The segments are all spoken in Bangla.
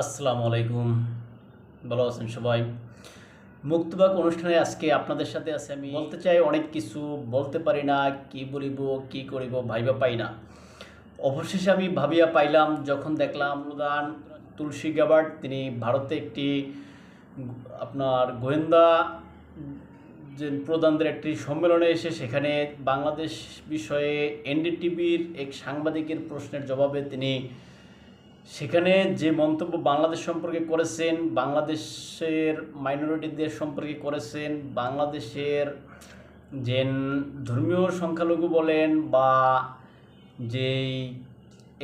আসসালামু আলাইকুম। ভালো আছেন সবাই? মুক্তবাক অনুষ্ঠানে আজকে আপনাদের সাথে আছি। আমি বলতে চাই অনেক কিছু, বলতে পারি না, কি বলিব কি করিব ভাইবা পাই না। অবশেষে আমি ভাবিয়া পাইলাম যখন দেখলাম প্রধান তুলসী গ্যাবার্ড তিনি ভারতে একটি আপনার গোয়েন্দা যে প্রধানদের একটি সম্মেলনে এসে সেখানে বাংলাদেশ বিষয়ে এনডিটিভির এক সাংবাদিকের প্রশ্নের জবাবে তিনি সেখানে যে মন্তব্য বাংলাদেশ সম্পর্কে করেছেন, বাংলাদেশের মাইনরিটিদের সম্পর্কে করেছেন, বাংলাদেশের যে ধর্মীয় সংখ্যালঘু বলেন বা যেই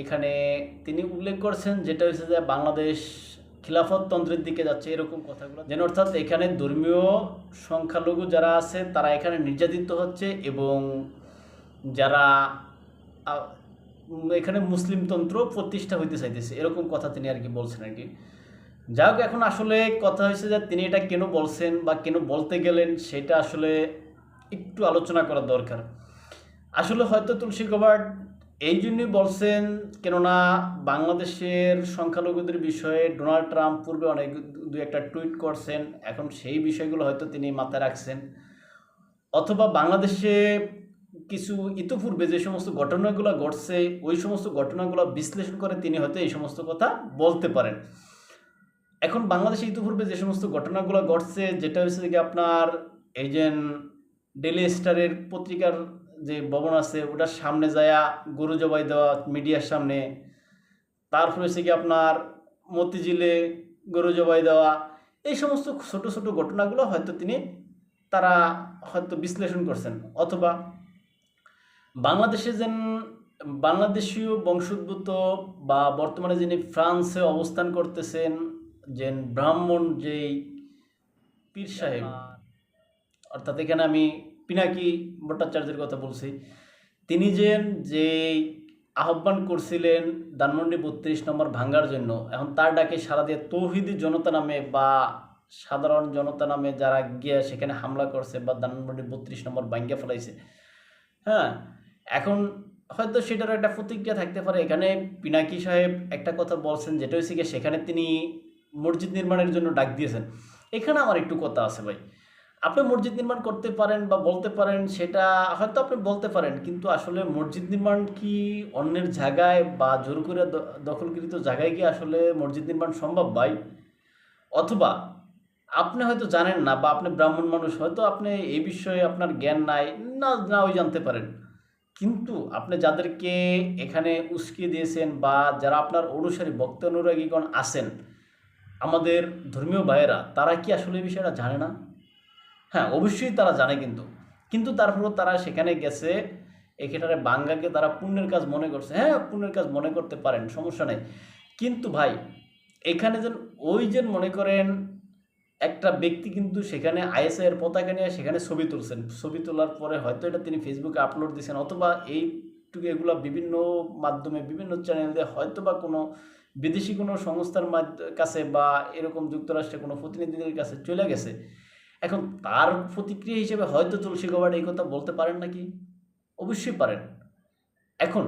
এখানে তিনি উল্লেখ করেছেন যেটা হচ্ছে যে বাংলাদেশ খিলাফততন্ত্রের দিকে যাচ্ছে, এরকম কথাগুলো যেন, অর্থাৎ এখানে ধর্মীয় সংখ্যালঘু যারা আছে তারা এখানে নির্যাতিত হচ্ছে এবং যারা এখানে মুসলিমতন্ত্র প্রতিষ্ঠা হইতে চাইতেছে, এরকম কথা তিনি আর কি বলছেন আর কি। যাই হোক, এখন আসলে কথা হয়েছে যে তিনি এটা কেন বলছেন বা কেন বলতে গেলেন সেটা আসলে একটু আলোচনা করা দরকার। আসলে হয়তো তুলসী গ্যাবার্ড এই জন্যই বলছেন কেননা বাংলাদেশের সংখ্যালঘুদের বিষয়ে ডোনাল্ড ট্রাম্প পূর্বে অনেক দু একটা টুইট করছেন, এখন সেই বিষয়গুলো হয়তো তিনি মাথায় রাখছেন, অথবা বাংলাদেশে কিছু ইতিপূর্বে যে সমস্ত ঘটনাগুলো ঘটছে ওই সমস্ত ঘটনাগুলো বিশ্লেষণ করে তিনি হয়তো এই সমস্ত কথা বলতে পারেন। এখন বাংলাদেশে ইতিপূর্বে যে সমস্ত ঘটনাগুলো ঘটছে, যেটা হচ্ছে কি আপনার এই যে ডেলি স্টারের পত্রিকার যে ভবন আছে ওটার সামনে যায়া গরু জবাই দেওয়া মিডিয়ার সামনে, তারপর হচ্ছে কি আপনার মতিঝিলে গরু জবাই দেওয়া, এই সমস্ত ছোট ছোট ঘটনাগুলো হয়তো তারা হয়তো বিশ্লেষণ করছেন। অথবা বাংলাদেশে যেন বাংলাদেশীয় বংশোদ্ভূত বা বর্তমানে যিনি ফ্রান্সে অবস্থান করতেছেন যে ব্রাহ্মণ যেই পীর সাহেব, অর্থাৎ এখানে আমি পিনাকি ভট্টাচার্যের কথা বলছি, তিনি যে আহ্বান করছিলেন ধানমন্ডি ৩২ নম্বর ভাঙ্গার জন্য, এখন তার ডাকে সারা দিয়ে তৌহিদি জনতা নামে বা সাধারণ জনতা নামে যারা গিয়ে সেখানে হামলা করছে বা ধানমন্ডি ৩২ নম্বর ভাঙ্গা ফেলাইছে। হ্যাঁ, এখন হয়তো সেটার একটা প্রতিক্রিয়া থাকতে পারে। এখানে পিনাকি সাহেব একটা কথা বলছেন যেটা হচ্ছে গিয়ে সেখানে তিনি মসজিদ নির্মাণের জন্য ডাক দিয়েছেন। এখানে আমার একটু কথা আছে ভাই, আপনি মসজিদ নির্মাণ করতে পারেন বা বলতে পারেন, সেটা হয়তো আপনি বলতে পারেন, কিন্তু আসলে মসজিদ নির্মাণ কি অন্যের জায়গায় বা জোর করে দখলকৃত জায়গায় কি আসলে মসজিদ নির্মাণ সম্ভব ভাই? অথবা আপনি হয়তো জানেন না বা আপনি ব্রাহ্মণ মানুষ, হয়তো আপনি এই বিষয়ে আপনার জ্ঞান নাই, নাও জানতে পারেন, কিন্তু আপনি যাদেরকে এখানে উস্কে দিয়েছেন বা যারা আপনার অনুসারী ভক্ত অনুরাগীগণ আছেন, আমাদের ধর্মীয় ভাইয়েরা, তারা কি আসলে এই বিষয়টা জানে না? হ্যাঁ, অবশ্যই তারা জানে, কিন্তু কিন্তু তারপরেও তারা সেখানে গেছে, এখানে বাঙ্গাকে তারা পুণ্যের কাজ মনে করছে। হ্যাঁ, পুণ্যের কাজ মনে করতে পারেন, সমস্যা নেই, কিন্তু ভাই এখানে যেন ওই যে মনে করেন একটা ব্যক্তি কিন্তু সেখানে আইএসআই এর পতাকা নিয়ে সেখানে ছবি তুলছেন, ছবি তোলার পরে হয়তো এটা তিনি ফেসবুকে আপলোড দিয়েছেন, অথবা এইটুকু এগুলো বিভিন্ন মাধ্যমে বিভিন্ন চ্যানেল দিয়ে হয়তো বা কোনো বিদেশি কোনো সংস্থার কাছে বা এরকম যুক্তরাষ্ট্রের কোনো প্রতিনিধিদের কাছে চলে গেছে। এখন তার প্রতিক্রিয়া হিসেবে হয়তো তুলসী গ্যাবার্ড এই কথা বলতে পারেন নাকি? অবশ্যই পারেন। এখন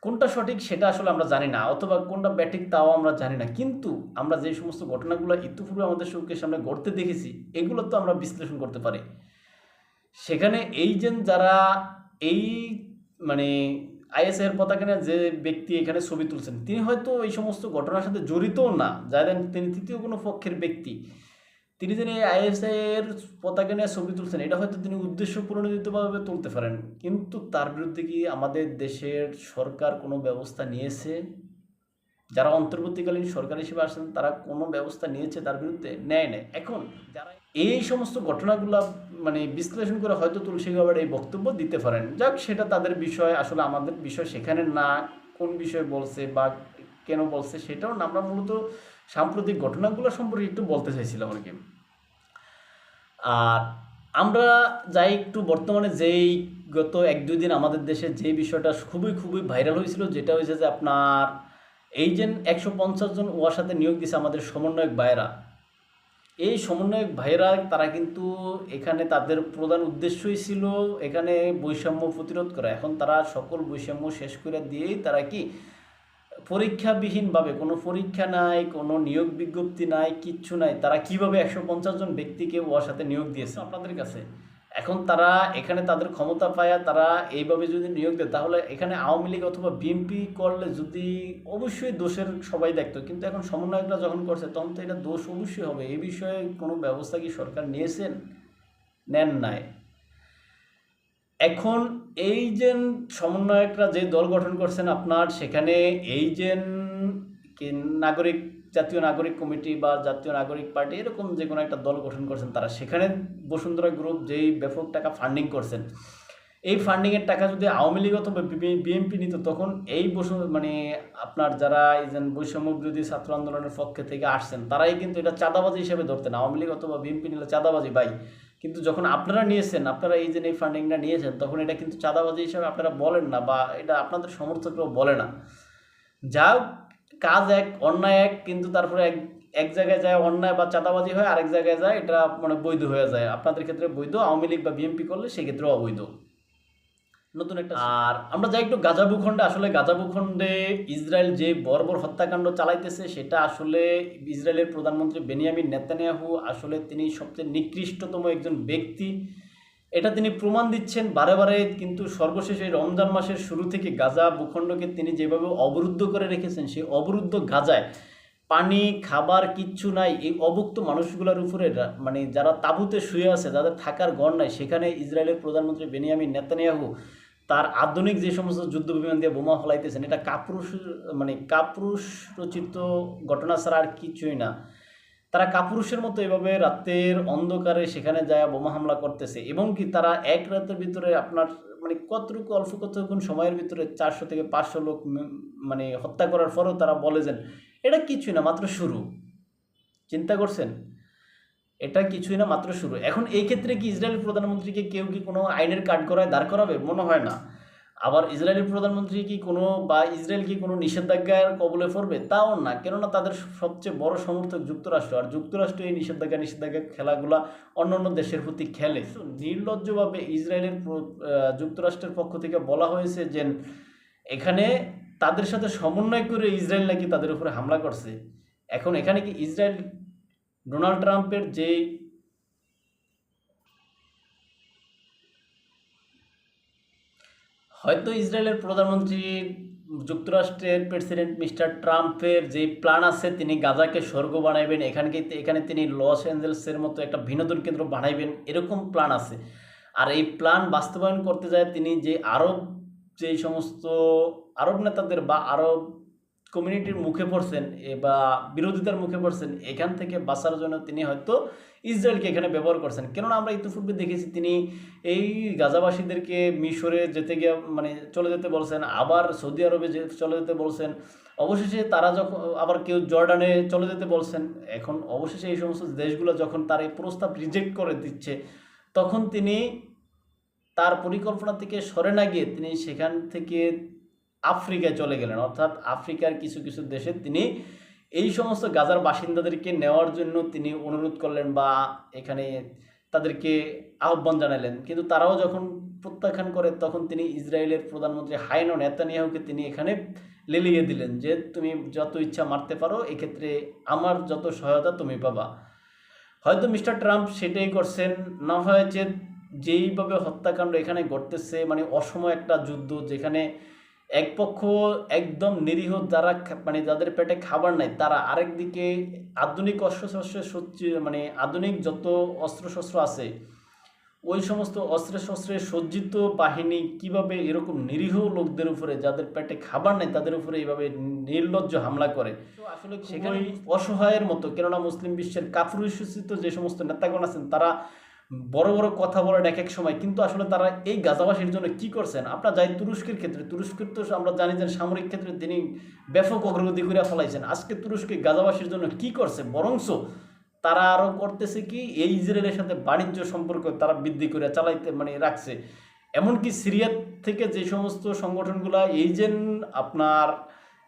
কোনটা সঠিক সেটা আসলে আমরা জানি না, অথবা কোনটা ব্যাঠিক তাও আমরা জানি না, কিন্তু আমরা যে সমস্ত ঘটনাগুলো ইতিপূর্বে আমাদের চোখের সামনে ঘটতে দেখেছি এগুলো তো আমরা বিশ্লেষণ করতে পারি। সেখানে এই যে যারা এই মানে আইএসআই এর পতাকা নিয়ে যে ব্যক্তি এখানে ছবি তুলছেন তিনি হয়তো এই সমস্ত ঘটনার সাথে জড়িতও না, যারা তিনি তৃতীয় কোনো পক্ষের ব্যক্তি, তিনি যিনি আইএসআই এর পতাকা নিয়ে ছবি তুলছেন এটা হয়তো তিনি উদ্দেশ্য প্রণোদিতভাবে তুলতে পারেন, কিন্তু তার বিরুদ্ধে কি আমাদের দেশের সরকার কোনো ব্যবস্থা নিয়েছে? যারা অন্তর্বর্তীকালীন সরকার হিসেবে আসেন তারা কোনো ব্যবস্থা নিয়েছে তার বিরুদ্ধে? নেয় নাই। এখন যারা এই সমস্ত ঘটনাগুলো বিশ্লেষণ করে হয়তো তুলসী গ্যাবার্ড এই বক্তব্য দিতে পারেন, যাক সেটা তাদের বিষয়, আসলে আমাদের বিষয় সেখানে না। কোন বিষয়ে বলছে বা কেন বলছে সেটাও না, আমরা মূলত সাম্প্রতিক ঘটনাগুলো সম্পর্কে একটু বলতে চাইছিলাম আর কি। আর আমরা যাই একটু বর্তমানে যেই গত ১-২ দিন আমাদের দেশে যে বিষয়টা খুবই খুবই ভাইরাল হয়েছিল, যেটা হয়েছে যে আপনার এই যে ১৫০ জন ওয়ার সাথে নিয়োগ দিয়েছে আমাদের সমন্বয়ক ভাইয়েরা, এই সমন্বয়ক ভাইয়েরা তারা কিন্তু এখানে তাদের প্রধান উদ্দেশ্যই ছিল এখানে বৈষম্য প্রতিরোধ করা। এখন তারা সকল বৈষম্য শেষ করে দিয়েই তারা কি পরীক্ষাবিহীনভাবে, কোনো পরীক্ষা নাই, কোনো নিয়োগ বিজ্ঞপ্তি নাই, কিচ্ছু নাই, তারা কিভাবে 150 জন ব্যক্তিকে ওর সাথে নিয়োগ দিয়েছে আপনাদের কাছে? এখন তারা এখানে তাদের ক্ষমতা পায়া তারা এইভাবে যদি নিয়োগ দেয়, তাহলে এখানে আওয়ামী লীগ অথবা বিএনপি করলে যদি অবশ্যই দোষের সবাই দেখতো, কিন্তু এখন সমন্বয়করা যখন করছে তখন তো এটা দোষ অবশ্যই হবে। এই বিষয়ে কোনো ব্যবস্থা কি সরকার নিয়েছেন? নেন নাই। এখন এই যে সমন্বয়করা যে দল গঠন করছেন আপনার, সেখানে এই যে নাগরিক, জাতীয় নাগরিক কমিটি বা জাতীয় নাগরিক পার্টি, এরকম যে কোনো একটা দল গঠন করছেন তারা, সেখানে বসুন্ধরা গ্রুপ যেই ব্যাপক টাকা ফান্ডিং করছেন, এই ফান্ডিংয়ের টাকা যদি আওয়ামী লীগ অথবা বিএনপি নিত, তখন এই মানে আপনার যারা এই যে বৈষম্য বিরোধী ছাত্র আন্দোলনের পক্ষে থেকে আসছেন, তারাই কিন্তু এটা চাঁদাবাজি হিসেবে ধরতেন। আওয়ামী লীগ অথবা বিএনপি নিলে চাঁদাবাজি ভাই, কিন্তু যখন আপনারা নিয়েছেন, আপনারা এই যে এই ফান্ডিংটা নিয়েছেন, তখন এটা কিন্তু চাঁদাবাজি হিসেবে আপনারা বলেন না, বা এটা আপনাদের সমর্থকরাও বলে না। যা কাজ এক, অন্যায় এক, কিন্তু তারপরে এক এক জায়গায় যায় অন্যায় বা চাঁদাবাজি হয়, আরেক জায়গায় যায় এটা মানে বৈধ হয়ে যায়। আপনাদের ক্ষেত্রে বৈধ, আওয়ামী লীগ বা বিএনপি করলে সেক্ষেত্রে অবৈধ। নতুন একটা। আর আমরা যাই একটু গাজা ভূখণ্ডে। আসলে গাজা ভূখণ্ডে ইসরায়েল যে বর্বর হত্যাকাণ্ড চালাইতেছে, সেটা আসলে ইসরায়েলের প্রধানমন্ত্রী বেনিয়ামিন নেতানিয়াহু, আসলে তিনি সবচেয়ে নিকৃষ্টতম একজন ব্যক্তি, এটা তিনি প্রমাণ দিচ্ছেন বারে বারে। কিন্তু সর্বশেষ এই রমজান মাসের শুরু থেকে গাজা ভূখণ্ডকে তিনি যেভাবে অবরুদ্ধ করে রেখেছেন, সেই অবরুদ্ধ গাজায় পানি খাবার কিচ্ছু নাই। এই অভুক্ত মানুষগুলোর উপরে মানে যারা তাঁবুতে শুয়ে আছে, যাদের থাকার ঘর নাই, সেখানে ইসরায়েলের প্রধানমন্ত্রী বেনিয়ামিন নেতানিয়াহু তার আধুনিক যে সমস্ত যুদ্ধ বিমান দিয়ে বোমা ফলাইতেছেন, এটা কাপুরুষ রচিত ঘটনা ছাড়া আর কিছুই না। তারা কাপুরুষের মতো এভাবে রাতের অন্ধকারে সেখানে যায় বোমা হামলা করতেছে, এবং কি তারা এক রাতের ভিতরে আপনার মানে কতক্ষণ সময়ের ভিতরে 400 থেকে 500 লোক মানে হত্যা করার পরেও তারা বলে যে এটা কিছুই না, মাত্র শুরু। চিন্তা করছেন? এটা কিছুই না, মাত্র শুরু। এখন এই ক্ষেত্রে কি ইসরায়েলের প্রধানমন্ত্রীকে কেউ কি কোনো আইনের কাঠগড়ায় দাঁড় করাবে? মনে হয় না। আবার ইসরায়েলের প্রধানমন্ত্রী কি কোনো, বা ইসরায়েল কি কোনো নিষেধাজ্ঞার কবলে পড়বে? তাও না, কেননা তাদের সবচেয়ে বড় সমর্থক যুক্তরাষ্ট্র, আর যুক্তরাষ্ট্র এই নিষেধাজ্ঞা খেলাগুলা অন্যান্য দেশের প্রতি খেলে। নির্লজ্জভাবে ইসরায়েলের যুক্তরাষ্ট্রের পক্ষ থেকে বলা হয়েছে যে এখানে তাদের সাথে সমন্বয় করে ইসরায়েল নাকি তাদের উপরে হামলা করছে। এখন এখানে কি ইসরায়েল ডোনাল্ড ট্রাম্পের যেই হয়তো ইসরায়েলের প্রধানমন্ত্রী, যুক্তরাষ্ট্রের প্রেসিডেন্ট মিস্টার ট্রাম্পের যে প্ল্যান আছে, তিনি গাজাকে স্বর্গ বানাইবেন, এখানে তিনি লস অ্যাঞ্জেলসের মতো একটা বিনোদন কেন্দ্র বানাইবেন, এরকম প্ল্যান আছে। আর এই প্ল্যান বাস্তবায়ন করতে যায় তিনি যে যেই সমস্ত আরব নেতাদের বা আরব কমিউনিটির মুখে পড়ছেন বা বিরোধিতার মুখে পড়ছেন, এখান থেকে বাঁচার জন্য তিনি হয়তো ইসরায়েলকে এখানে ব্যবহার করছেন। কেননা আমরা ইতিপূর্বে দেখেছি তিনি এই গাজাবাসীদেরকে মিশরে যেতে গিয়ে মানে চলে যেতে বলছেন, আবার সৌদি আরবে চলে যেতে বলছেন, অবশেষে তারা যখন আবার কেউ জর্ডানে চলে যেতে বলছেন। এখন অবশেষে এই সমস্ত দেশগুলো যখন তার এই প্রস্তাব রিজেক্ট করে দিচ্ছে, তখন তিনি তার পরিকল্পনা থেকে সরে না গিয়ে তিনি সেখান থেকে আফ্রিকায় চলে গেলেন। অর্থাৎ আফ্রিকার কিছু কিছু দেশে তিনি এই সমস্ত গাজার বাসিন্দাদেরকে নেওয়ার জন্য তিনি অনুরোধ করলেন বা এখানে তাদেরকে আহ্বান জানালেন। কিন্তু তারাও যখন প্রত্যাখ্যান করে, তখন তিনি ইসরায়েলের প্রধানমন্ত্রী হাইনো নেতানিয়াহুকে তিনি এখানে লেলিয়ে দিলেন যে তুমি যত ইচ্ছা মারতে পারো, এক্ষেত্রে আমার যত সহায়তা তুমি পাবা। হয়তো মিস্টার ট্রাম্প সেটাই করছেন, না হয়েছে যেইভাবে হত্যাকাণ্ড এখানে ঘটতেছে, মানে অসময় একটা যুদ্ধ, যেখানে এক পক্ষ একদম নিরীহ যারা মানে যাদের পেটে খাবার নাই, তারা আরেকদিকে আধুনিক অস্ত্রশস্ত্রের মানে আধুনিক যত অস্ত্রশস্ত্র আছে, ওই সমস্ত অস্ত্রে সজ্জিত বাহিনী কিভাবে এরকম নিরীহ লোকদের উপরে, যাদের পেটে খাবার নেই, তাদের উপরে এইভাবে নির্লজ্জ হামলা করে। আসলে সেখানে অসহায়ের মতো, কেননা মুসলিম বিশ্বের কাপুরুষোচিত যে সমস্ত নেতাগণ আছেন, তারা বড় বড় কথা বলেন এক এক সময়, কিন্তু আসলে তারা এই গাজাবাসীর জন্য কি করছেন? আপনার যাই তুরস্কের ক্ষেত্রে, তুরস্কের তো আমরা জানি যে সামরিক ক্ষেত্রে তিনি ব্যাপক অগ্রগতি করে ফেলাইছেন। আজকে তুরস্কে গাজাবাসীর জন্য কি করছে? বরংস তারা আরও করতেছে কি, এই ইসরায়েলের সাথে বাণিজ্য সম্পর্ক তারা বৃদ্ধি করে চালাইতে মানে রাখছে। এমনকি সিরিয়া থেকে যে সমস্ত সংগঠনগুলো এই যে আপনার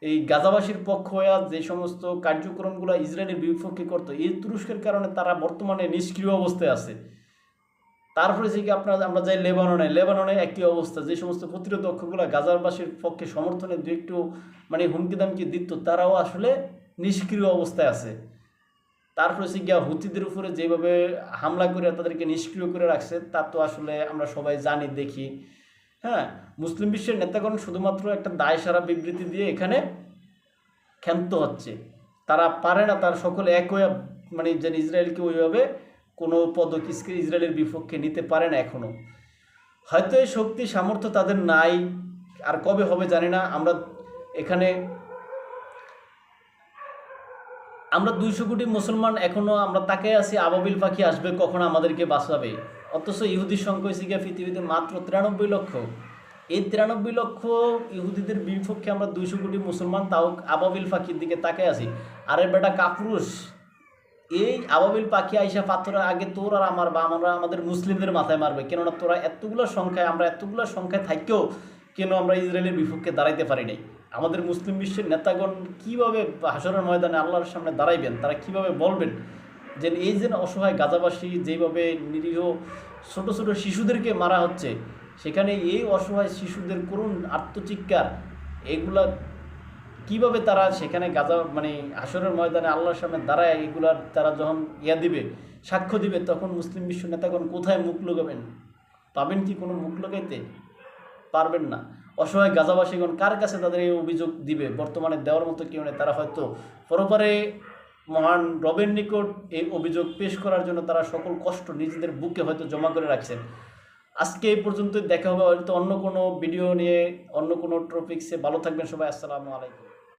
এই গাজাবাসীর পক্ষ হয়ে যে সমস্ত কার্যক্রমগুলো ইসরায়েলের বিপক্ষে করতো, এই তুরস্কের কারণে তারা বর্তমানে নিষ্ক্রিয় অবস্থায় আছে। তারপরে যে কি আমরা যাই লেবাননে একই অবস্থা, যে সমস্ত প্রতিরোধকগুলো গাজাবাসীর পক্ষে সমর্থনে দু একটু মানে হুমকি দামকি দিত, তারাও আসলে নিষ্ক্রিয় অবস্থায় আছে। তারপরে হচ্ছে গিয়া হুতিদের উপরে যেভাবে হামলা করে তাদেরকে নিষ্ক্রিয় করে রাখছে, তা তো আসলে আমরা সবাই জানি, দেখি। হ্যাঁ, মুসলিম বিশ্বের নেতাগণ শুধুমাত্র একটা দায়সারা বিবৃতি দিয়ে এখানে ক্ষান্ত হচ্ছে। তারা পারে না, তার সকলে এক হয়ে মানে যেন ইসরায়েলকে ওইভাবে কোনো পদক্ষেপ ইসরায়েলের বিপক্ষে নিতে পারে না এখনো। হয়তো এই শক্তি সামর্থ্য তাদের নাই, আর কবে হবে জানি না। এখানে আমরা 200 কোটি মুসলমান এখনো আমরা তাকে আছি আবাবিল পাখি আসবে কখন আমাদেরকে বাঁচাবে। অথচ ইহুদির সংখ্যা হয়েছে গিয়ে পৃথিবীতে মাত্র 93 লক্ষ। এই 93 লক্ষ ইহুদিদের বিপক্ষে আমরা 200 কোটি মুসলমান, তাও আবাবিল পাখির দিকে তাকায় আছি। আরে বেটা কাপুরুষ, এই আবাবিল পাখি আইসা পাথরের আগে তোর আর আমার বা আমরা আমাদের মুসলিমদের মাথায় মারবে। কেননা তোরা এতগুলো সংখ্যায়, আমরা এতগুলো সংখ্যায় থাকতেও কেন আমরা ইসরায়েলের বিপক্ষে দাঁড়াইতে পারি নাই? আমাদের মুসলিম বিশ্বের নেতাগণ কিভাবে হাসরের ময়দানে আল্লাহর সামনে দাঁড়াইবেন? তারা কিভাবে বলবেন যে এই যে অসহায় গাজাবাসী যেভাবে নিরীহ ছোট ছোট শিশুদেরকে মারা হচ্ছে, সেখানে এই অসহায় শিশুদের করুণ আত্মচিৎকার, এগুলা কিভাবে তারা সেখানে গাজা মানে হাসরের ময়দানে আল্লাহর সামনে দাঁড়ায় এগুলার তারা যখন দিবে, সাক্ষ্য দিবে, তখন মুসলিম বিশ্ব নেতাগণ কোথায় মুখ লুকাবেন? পাবেন কি কোনো মুখ লুকাইতে? পারবেন না। অসহায় গাজাবাসীগণ কার কাছে তাদের এই অভিযোগ দিবে? বর্তমানে দেওয়ার মতো কেউ নেই। তারা হয়তো পরপারে মহান রবের নিকট এই অভিযোগ পেশ করার জন্য তারা সকল কষ্ট নিজেদের বুকে হয়তো জমা করে রাখছেন। আজকে এই পর্যন্ত, দেখা হবে হয়তো অন্য কোনো ভিডিও নিয়ে, অন্য কোনো টপিক্সে। ভালো থাকবেন সবাই। আসসালামু আলাইকুম।